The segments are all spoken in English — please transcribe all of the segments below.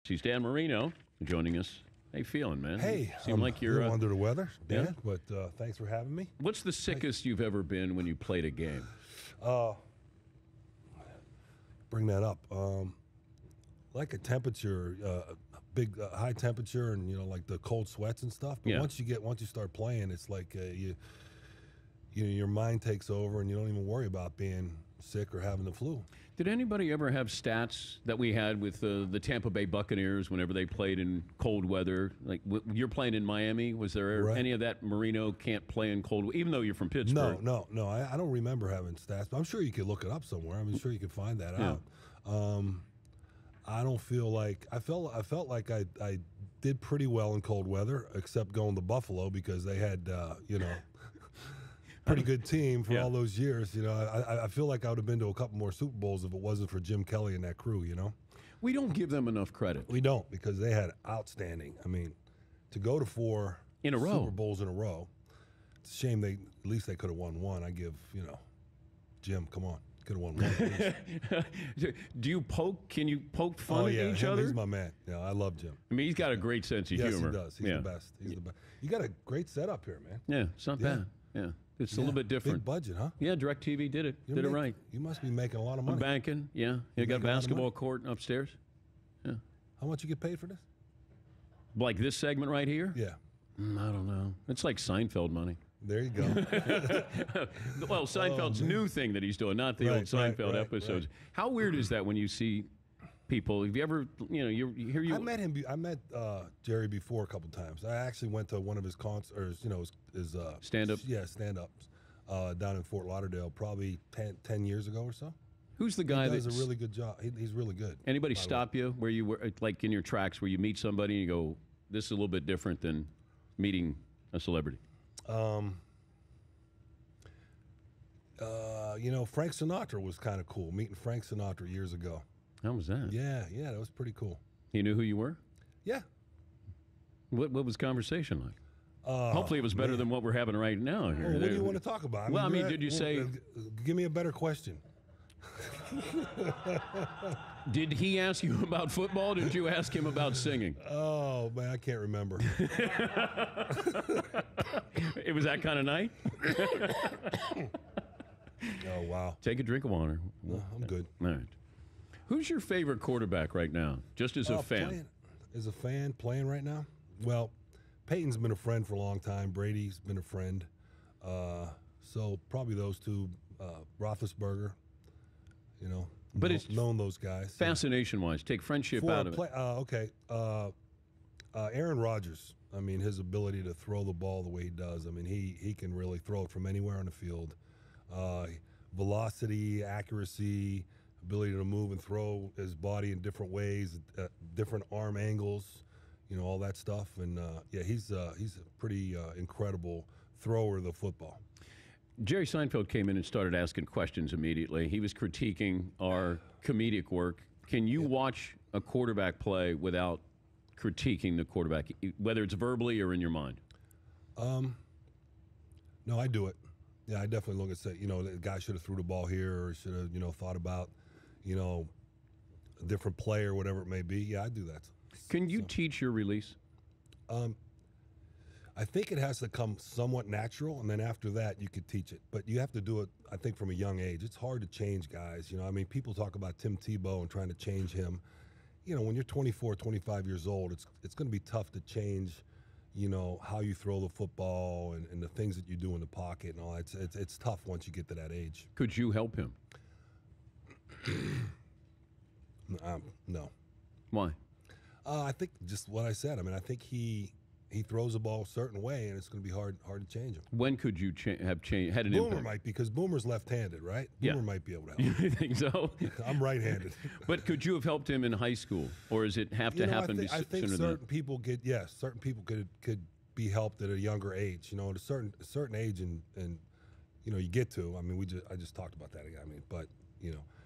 He's Dan Marino joining us. How you feeling, man? Hey, seem like you're under the weather, Dan, yeah? but thanks for having me. What's the sickest you've ever been when you played a game? Bring that up. Like a temperature, big high temperature, and like the cold sweats and stuff. But Yeah. once you start playing, it's like your mind takes over, and you don't even worry about being sick or having the flu. Did anybody ever have stats that we had with the Tampa Bay Buccaneers whenever they played in cold weather? Like you're playing in Miami. Was there any of that Marino can't play in cold, even though you're from Pittsburgh? No. I don't remember having stats, but I'm sure you could look it up somewhere. I'm sure you could find that out. I don't feel like I felt like I did pretty well in cold weather, except going to Buffalo because they had pretty good team for all those years. I feel like I would have been to a couple more Super Bowls if it wasn't for Jim Kelly and that crew. We don't give them enough credit. We don't, because they had outstanding. I mean, to go to 4 in a row Super Bowls in a row, it's a shame at least they could have won one. I give Jim, come on. Could have won one. Do you poke? Can you poke fun at each other? He's my man. Yeah, I love Jim. I mean, he's got a great sense of humor. Yes, he does. He's the best. He's the best. You got a great setup here, man. Yeah, it's not bad. Yeah, it's a little bit different. Big budget, huh? Yeah, DirecTV did it. Did it right. You must be making a lot of money. I'm banking. Yeah, you got a basketball court upstairs. Yeah. How much you get paid for this? Like this segment right here? Yeah. I don't know. It's like Seinfeld money. There you go. Well, Seinfeld's new thing that he's doing, not the old Seinfeld episodes. Right. How weird is that when you see people? Have you ever, you hear you? I met him. I met Jerry before a couple times. I actually went to one of his concerts, his stand-up. Yeah, stand-ups down in Fort Lauderdale, probably 10 years ago or so. Who's the guy that does a really good job? He's really good. Anybody stop you where you were, like in your tracks, where you meet somebody and you go, "This is a little bit different than meeting a celebrity"? Frank Sinatra was kind of cool. Meeting Frank Sinatra years ago. How was that? Yeah, that was pretty cool. He knew who you were? Yeah. What was conversation like? Hopefully it was better than what we're having right now here. Well, what do you want to talk about? Did you say... Give me a better question. Did he ask you about football, or did you ask him about singing? Oh, man, I can't remember. It was that kind of night? Oh, wow. Take a drink of water. No, I'm good. All right. Who's your favorite quarterback right now, just as a fan? As a fan, playing right now? Well, Peyton's been a friend for a long time. Brady's been a friend. So probably those two. Roethlisberger, but it's known those guys. Fascination-wise, take friendship out of it. Aaron Rodgers. I mean, his ability to throw the ball the way he does. I mean, he can really throw it from anywhere on the field. Velocity, accuracy, ability to move and throw his body in different ways, different arm angles, all that stuff. And he's a pretty incredible thrower of the football. Jerry Seinfeld came in and started asking questions immediately. He was critiquing our comedic work. Can you watch a quarterback play without critiquing the quarterback, whether it's verbally or in your mind? No, I do it. Yeah, I definitely look and say, the guy should have threw the ball here, or should have, thought about, a different play or whatever it may be. Yeah, I do that. Can you teach your release? I think it has to come somewhat natural, and then after that, you could teach it. But you have to do it, I think, from a young age. It's hard to change guys. I mean, people talk about Tim Tebow and trying to change him. When you're 24, 25 years old, it's going to be tough to change, how you throw the football and the things that you do in the pocket and all that. It's tough once you get to that age. Could you help him? No. Why? I think just what I said. I mean, I think he throws the ball a certain way, and it's going to be hard to change him. When could you had an Boomer impact? might, because Boomer's left-handed, right? Boomer might be able to help. You think so? I'm right-handed. But could you have helped him in high school, or does it have to happen sooner than that? I think certain people could be helped at a younger age. At a certain age, and you get to. I mean, I just talked about that again. I mean, but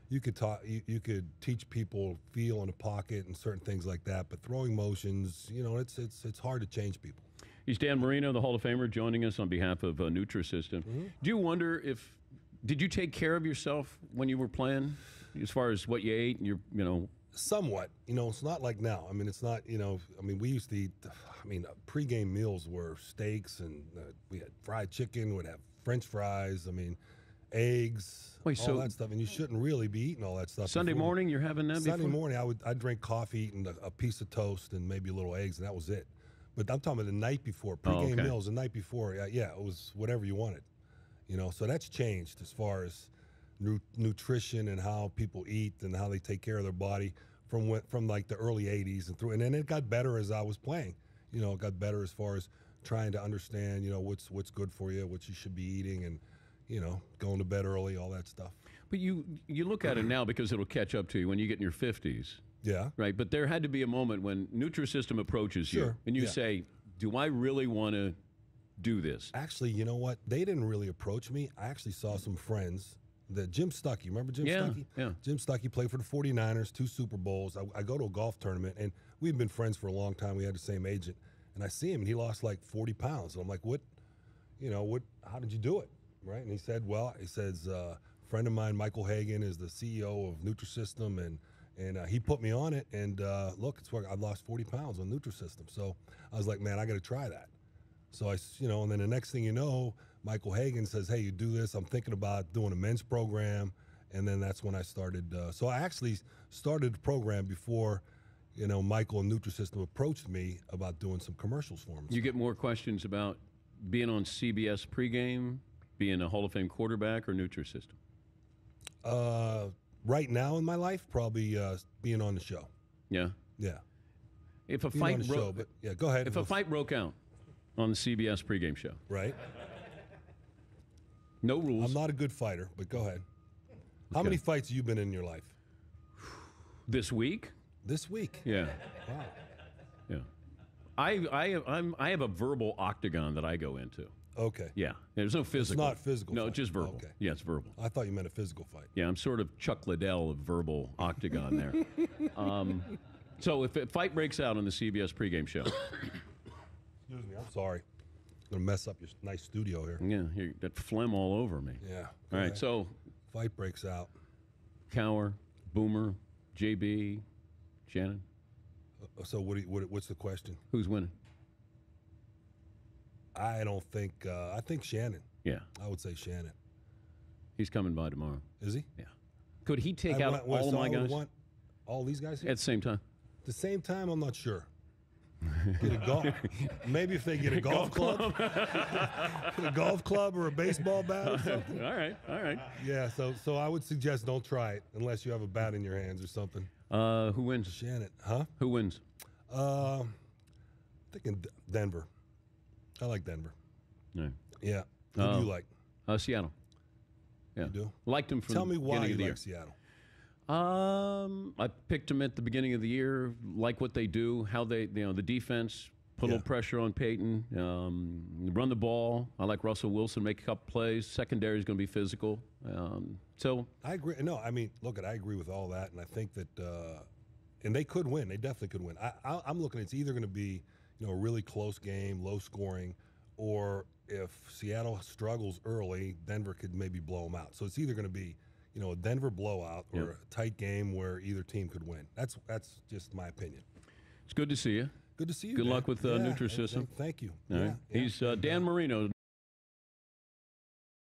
you could teach people feel in the pocket and certain things like that. But throwing motions, it's hard to change people. He's Dan Marino, the Hall of Famer, joining us on behalf of Nutrisystem. Mm-hmm. Do you wonder did you take care of yourself when you were playing, as far as what you ate and your Somewhat. It's not like now. I mean, it's not, we used to eat, pregame meals were steaks, and we had fried chicken, we'd have French fries, eggs, all that stuff. And you shouldn't really be eating all that stuff. Sunday morning, you're having that Sunday before? morning, I'd drink coffee, eating a piece of toast and maybe a little eggs, and that was it. But I'm talking about the night before, pregame meals the night before. Yeah, it was whatever you wanted. So that's changed as far as nutrition and how people eat and how they take care of their body from like the early 80s and through. And then it got better as I was playing. It got better as far as trying to understand, what's good for you, what you should be eating, and, going to bed early, all that stuff. But you look at it now because it'll catch up to you when you get in your 50s. Yeah. Right. But there had to be a moment when Nutrisystem approaches you and you say, do I really want to do this? Actually, you know what? They didn't really approach me. I actually saw some friends. Jim Stuckey, remember Jim Stuckey? Yeah. Jim Stuckey played for the 49ers, 2 Super Bowls. I go to a golf tournament, and we've been friends for a long time. We had the same agent. And I see him, and he lost like 40 pounds. And I'm like, how did you do it? Right? And he said, a friend of mine, Michael Hagan, is the CEO of Nutrisystem, and he put me on it. And look, it's working. I've lost 40 pounds on Nutrisystem. So I was like, man, I got to try that. So and then the next thing you know, Michael Hagan says, hey, you do this. I'm thinking about doing a men's program. And then that's when I started. So I actually started the program before, Michael and Nutrisystem approached me about doing some commercials for them. You get more questions about being on CBS pregame, being a Hall of Fame quarterback, or Nutrisystem? Right now in my life, probably being on the show. Yeah? Yeah. If a being fight on the show, but yeah, go ahead. If a fight broke out on the CBS pregame show. Right. No rules. I'm not a good fighter, but go ahead. How many fights have you been in your life? This week? This week? Yeah. Wow. Yeah. I have a verbal octagon that I go into. Okay. Yeah. There's no physical. It's not physical. No, fight. just verbal. Okay. Yeah, it's verbal. I thought you meant a physical fight. Yeah, I'm sort of Chuck Liddell of verbal octagon there. So if a fight breaks out on the CBS pregame show. Excuse me, I'm sorry. I'm going to mess up your nice studio here. Yeah, that phlegm all over me. Yeah. All right, so. Fight breaks out. Cower, Boomer, JB, Shannon. So what's the question? Who's winning? I don't think, I think Shannon. Yeah. I would say Shannon. He's coming by tomorrow. Is he? Yeah. Could he take out all of my guys? All these guys here? At the same time? At the same time, I'm not sure. Get a golf. Maybe if they get a golf club. Get a golf club or a baseball bat or something. All right. Yeah, so I would suggest don't try it unless you have a bat in your hands or something. Who wins? Shannon, huh? Who wins? Thinking Denver. I like Denver. Yeah. Yeah. Who do you like? Seattle. Yeah. You do? Liked him from Tell me the why beginning you of the like year. Seattle. I picked them at the beginning of the year, like what they do, how they, the defense, put a little pressure on Peyton, run the ball. I like Russell Wilson, make a couple plays. Secondary is going to be physical. So I agree. No, look, I agree with all that, and I think that, and they could win. They definitely could win. I'm looking. It's either going to be, a really close game, low scoring, or if Seattle struggles early, Denver could maybe blow them out. So it's either going to be, a Denver blowout or a tight game where either team could win. That's just my opinion. It's good to see you. Good to see you. Good man. luck with Nutrisystem. Thank you. All right. He's Dan Marino.